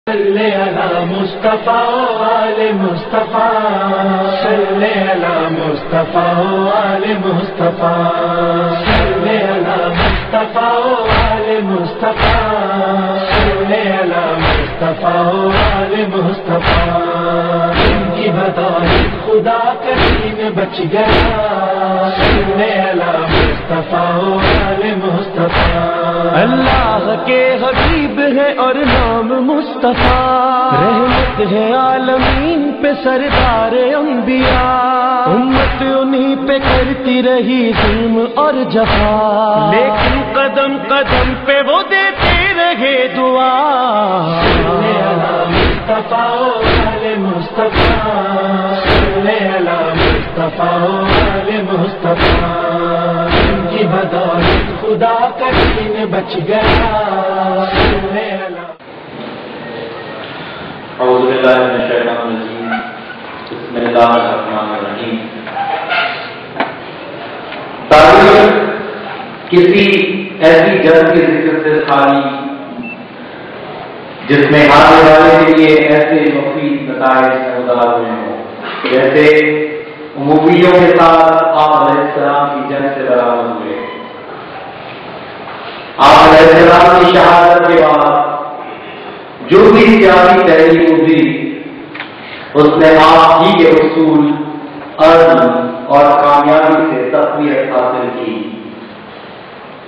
صلی علی مصطفیٰ آل مصطفیٰ، صلی علی مصطفیٰ آل مصطفیٰ، صلی علی مصطفیٰ آل مصطفیٰ، صلی علی مصطفیٰ آل مصطفیٰ۔ ان کی بدولت خدا کا دین بچ گیا، صلی علی مصطفیٰ آل مصطفیٰ۔ اللہ کے حبیب ہے اور نام مصطفیٰ، رحمت ہے عالمین پہ سردار انبیاء، امت انہی پہ کرتی رہی ظلم اور جفا، لیکن قدم قدم پہ وہ دیتے رہے دعا۔ صلی علی مصطفیٰ آل مصطفیٰ، صلی علی مصطفیٰ آل مصطفیٰ۔ ان کی بدولت خدا کا دین بچ گیا، صلی علی۔ اعوذ باللہ من الشیطان الرجیم، بسم اللہ الرحمن الرحیم۔ تاریخ کسی ایسی جنگ کے ذکر سے خالی جس میں آنے والے کے لیے ایسے مفید نتائج نمودار ہوئے ہوں، جیسے امویوں کے ساتھ آپ علیہ السلام کی جنگ سے برآمد ہوئے۔ آپ علیہ السلام کی شہادت کے بعد جو بھی سیاسی تحریک ابھری، اس نے آپ ہی کے اصول، عزم اور کامیابی سے تقویت حاصل کی۔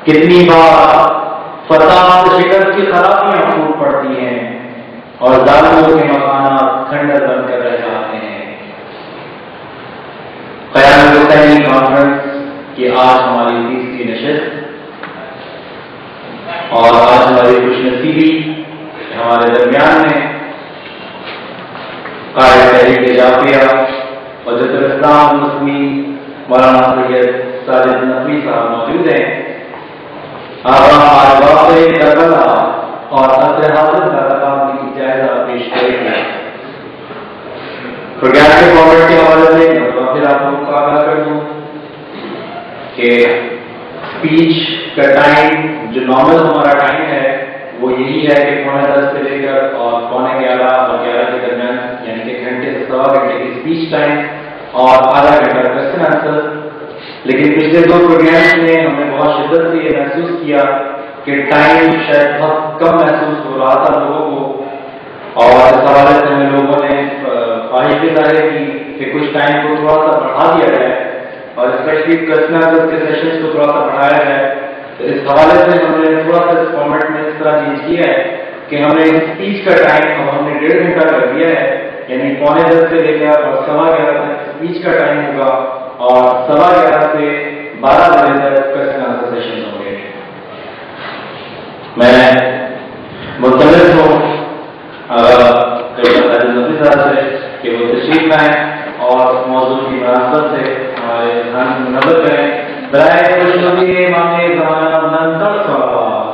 کتنی بار فساد شکست کی خرابیاں پھوٹ پڑتی ہیں اور ظالموں کے مکانات کھنڈر بن کر رہ جاتے ہیں۔ قیام حسینی کانفرنس کی آج ہماری 30ویں نشست، اور آج ہماری خوش نصیبی ہمارے درمیان میں قائد تحریک جعفریہ حجت الاسلام المسلمین مولانا سید ساجد نقوی صاحب موجود ہیں۔ آپ آج واقعے کربلا اور اثر حاصل کارکردگی کی جائزہ پیش کریں گے۔ پروگرام کے فارمیٹ کے حوالے سے پھر آپ لوگوں کو آگاہ کر دوں کہ اسپیچ کا ٹائم جو نارمل ہمارا ٹائم ہے وہ یہی ہے کہ 10:15 سے لے کر اور 11:15 اور 11 کے درمیان، یعنی کہ گھنٹے سے سوا گھنٹے کی اسپیچ ٹائم اور آدھا گھنٹہ کوسچن آنسر۔ لیکن پچھلے 2 پروگرامس میں ہم نے بہت شدت سے یہ محسوس کیا کہ ٹائم شاید بہت کم محسوس ہو رہا تھا لوگوں کو، اور اس حوالے سے ہمیں لوگوں نے خواہش بھی ظاہر کی کہ کچھ ٹائم کو تھوڑا سا بڑھا دیا جائے اور اسپیشلی کوسچن آنسر کے سیشنس کو تھوڑا سا بڑھایا جائے۔ تو اس حوالے سے ہم نے تھوڑا سا اس فارمیٹ میں اس طرح چینج کیا ہے کہ ہم نے اسپیچ کا ٹائم اب ہم نے 1.5 گھنٹہ کر دیا ہے، یعنی 10:15 سے لے کر اور 11:15 تک اسپیچ کا ٹائم ہوگا اور 11:15 سے 12 بجے تک کوسچن آنسر سیشن ہوں گے۔ میں ملتمس ہوں نبی صاحب سے کہ وہ تشریف لائیں اور موضوع کی مناسبت سے ہمارے ذہن کو منور کریں۔ برائے خوشنودی امام زمانہ منتر صلوات۔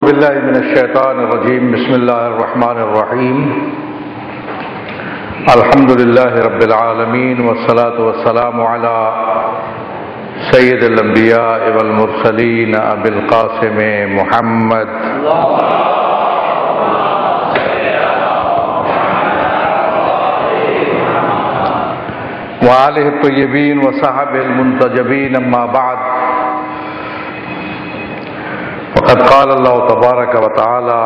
باللہ من الشیطان الرجیم، بسم اللہ الرحمن الرحیم۔ الحمدللہ رب العالمین والصلاة والسلام علی سید الانبیاء والمرسلین ابی القاسم محمد وآلہ الطیبین وصحبہ المنتجبین، اما بعد۔ وقد قال اللہ تبارک وتعالی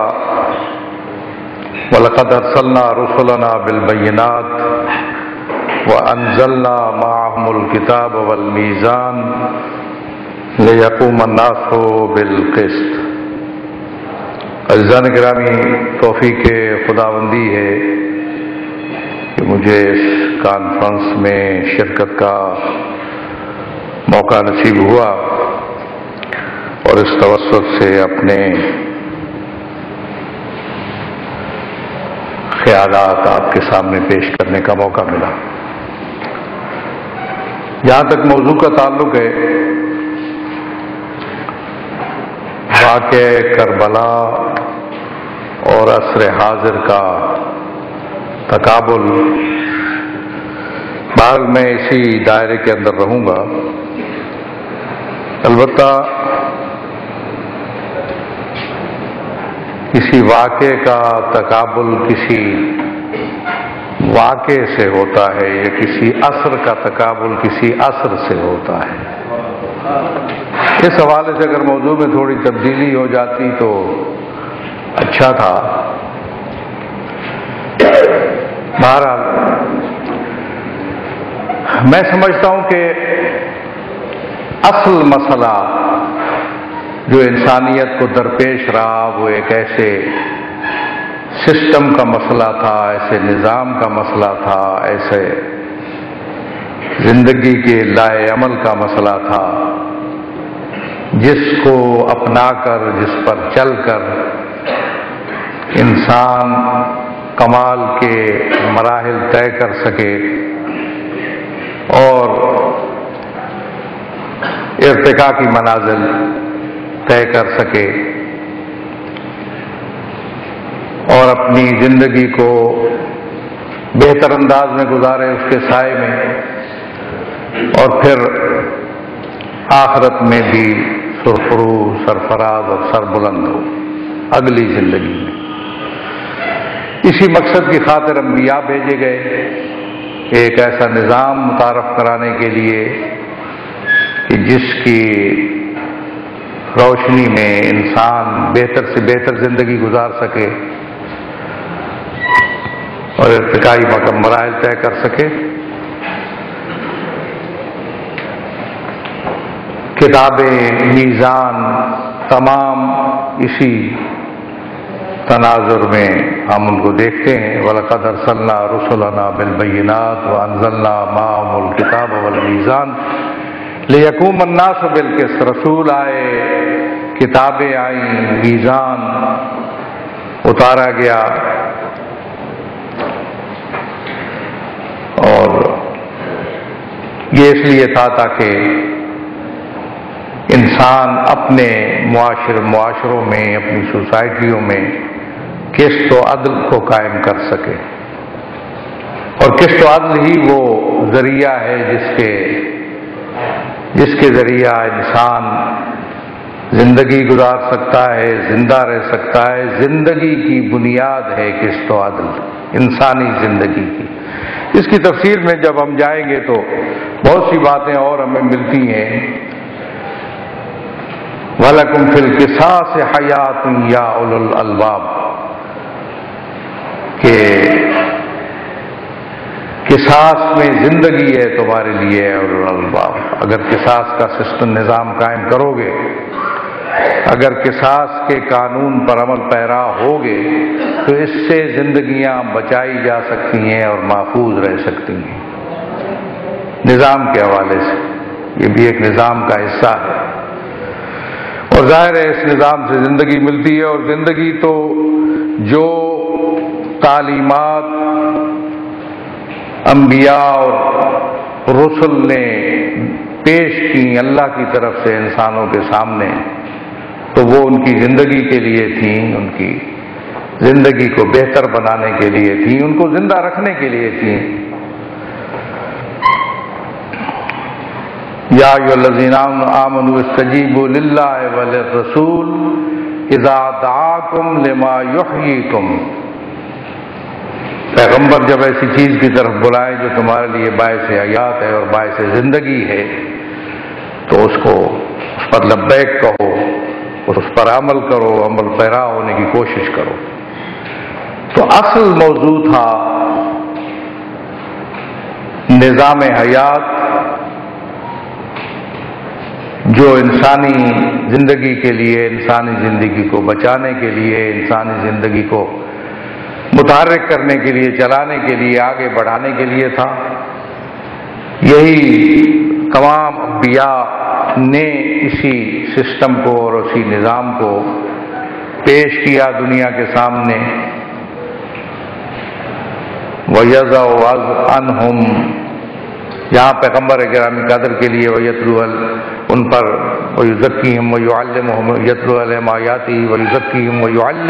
وَلَقَدْ أَرْسَلْنَا رُسُلَنَا بِالْبَيِّنَاتِ وَأَنزَلْنَا مَعَهُمُ الْكِتَابَ وَالْمِيزَانَ لِيَقُومَ النَّاسُ بِالْقِسْطِ۔ عزیزان گرامی، توفیق خداوندی ہے کہ مجھے اس کانفرنس میں شرکت کا موقع نصیب ہوا اور اس توسط سے اپنے خیالات آپ کے سامنے پیش کرنے کا موقع ملا۔ جہاں تک موضوع کا تعلق ہے، واقعہ کربلا اور عصر حاضر کا تقابل، بہرحال میں اسی دائرے کے اندر رہوں گا۔ البتہ کسی واقعے کا تقابل کسی واقعے سے ہوتا ہے یا کسی عصر کا تقابل کسی عصر سے ہوتا ہے۔ اس حوالے سے اگر موضوع میں تھوڑی تبدیلی ہو جاتی تو اچھا تھا۔ بہرحال میں سمجھتا ہوں کہ اصل مسئلہ جو انسانیت کو درپیش رہا وہ ایک ایسے سسٹم کا مسئلہ تھا، ایسے نظام کا مسئلہ تھا، ایسے زندگی کے لائے عمل کا مسئلہ تھا جس کو اپنا کر، جس پر چل کر انسان کمال کے مراحل طے کر سکے اور ارتقاء کی منازل طے کر سکے اور اپنی زندگی کو بہتر انداز میں گزارے اس کے سائے میں، اور پھر آخرت میں بھی سرفرو، سرفراز اور سربلند ہو اگلی زندگی میں۔ اسی مقصد کی خاطر انبیاء بھیجے گئے، ایک ایسا نظام متعارف کرانے کے لیے کہ جس کی روشنی میں انسان بہتر سے بہتر زندگی گزار سکے اور ارتقائی مراحل طے کر سکے۔ کتابیں، میزان، تمام اسی تناظر میں ہم ان کو دیکھتے ہیں۔ وَلَقَدْ أَرْسَلْنَا رُسُلَنَا بِالْبَيِّنَاتِ وَأَنزَلْنَا مَعَهُمُ الْكِتَابَ وَالْمِيزَانَ لِيَقُومَ النَّاسُ بِالْقِسْطِ۔ رسول آئے، کتابیں آئیں، میزان اتارا گیا، اور یہ اس لیے تھا تاکہ انسان اپنے معاشروں میں، اپنی سوسائٹیوں میں قسط و عدل کو قائم کر سکے، اور قسط و عدل ہی وہ ذریعہ ہے جس کے ذریعہ انسان زندگی گزار سکتا ہے، زندہ رہ سکتا ہے۔ زندگی کی بنیاد ہے قسط و عدل، انسانی زندگی کی۔ اس کی تفسیر میں جب ہم جائیں گے تو بہت سی باتیں اور ہمیں ملتی ہیں۔ وَلَكُمْ فِي الْقِصَاصِ حَيَاةٌ يَا أُولُو الْأَلْبَابِ، کہ قصاص میں زندگی ہے تمہارے لیے اولو الالباب۔ اگر قصاص کا سسٹم نظام قائم کرو گے، اگر قصاص کے قانون پر عمل پیرا ہوگے تو اس سے زندگیاں بچائی جا سکتی ہیں اور محفوظ رہ سکتی ہیں۔ نظام کے حوالے سے یہ بھی ایک نظام کا حصہ ہے، اور ظاہر ہے اس نظام سے زندگی ملتی ہے، اور زندگی تو جو تعلیمات انبیاء اور رسل نے پیش کی اللہ کی طرف سے انسانوں کے سامنے، تو وہ ان کی زندگی کے لیے تھیں، ان کی زندگی کو بہتر بنانے کے لیے تھیں، ان کو زندہ رکھنے کے لیے تھیں۔ یا ایھا الذین آمنوا استجیبوا للہ وللرسول اذا دعاکم لما یحییکم۔ پیغمبر جب ایسی چیز کی طرف بلائے جو تمہارے لیے باعث حیات ہے اور باعث زندگی ہے تو اس پر لبیک کہو، اور اس پر عمل کرو، عمل پیرا ہونے کی کوشش کرو۔ تو اصل موضوع تھا نظام حیات جو انسانی زندگی کے لیے، انسانی زندگی کو بچانے کے لیے، انسانی زندگی کو متحرک کرنے کے لیے، چلانے کے لیے، آگے بڑھانے کے لیے تھا۔ یہی تمام انبیاء نے اسی سسٹم کو اور اسی نظام کو پیش کیا دنیا کے سامنے۔ وَيَضَعُ عَنْهُمْ، یہاں پیغمبر گرامی قدر کے لیے وَيَتْلُو ان پر وَيُزَكِّيهِمْ وَيُعَلِّمُهُمْ، يَتْلُو عَلَيْهِمْ آيَاتِهِ وَيُزَكِّيهِمْ وَيُعَلِّمُهُمْ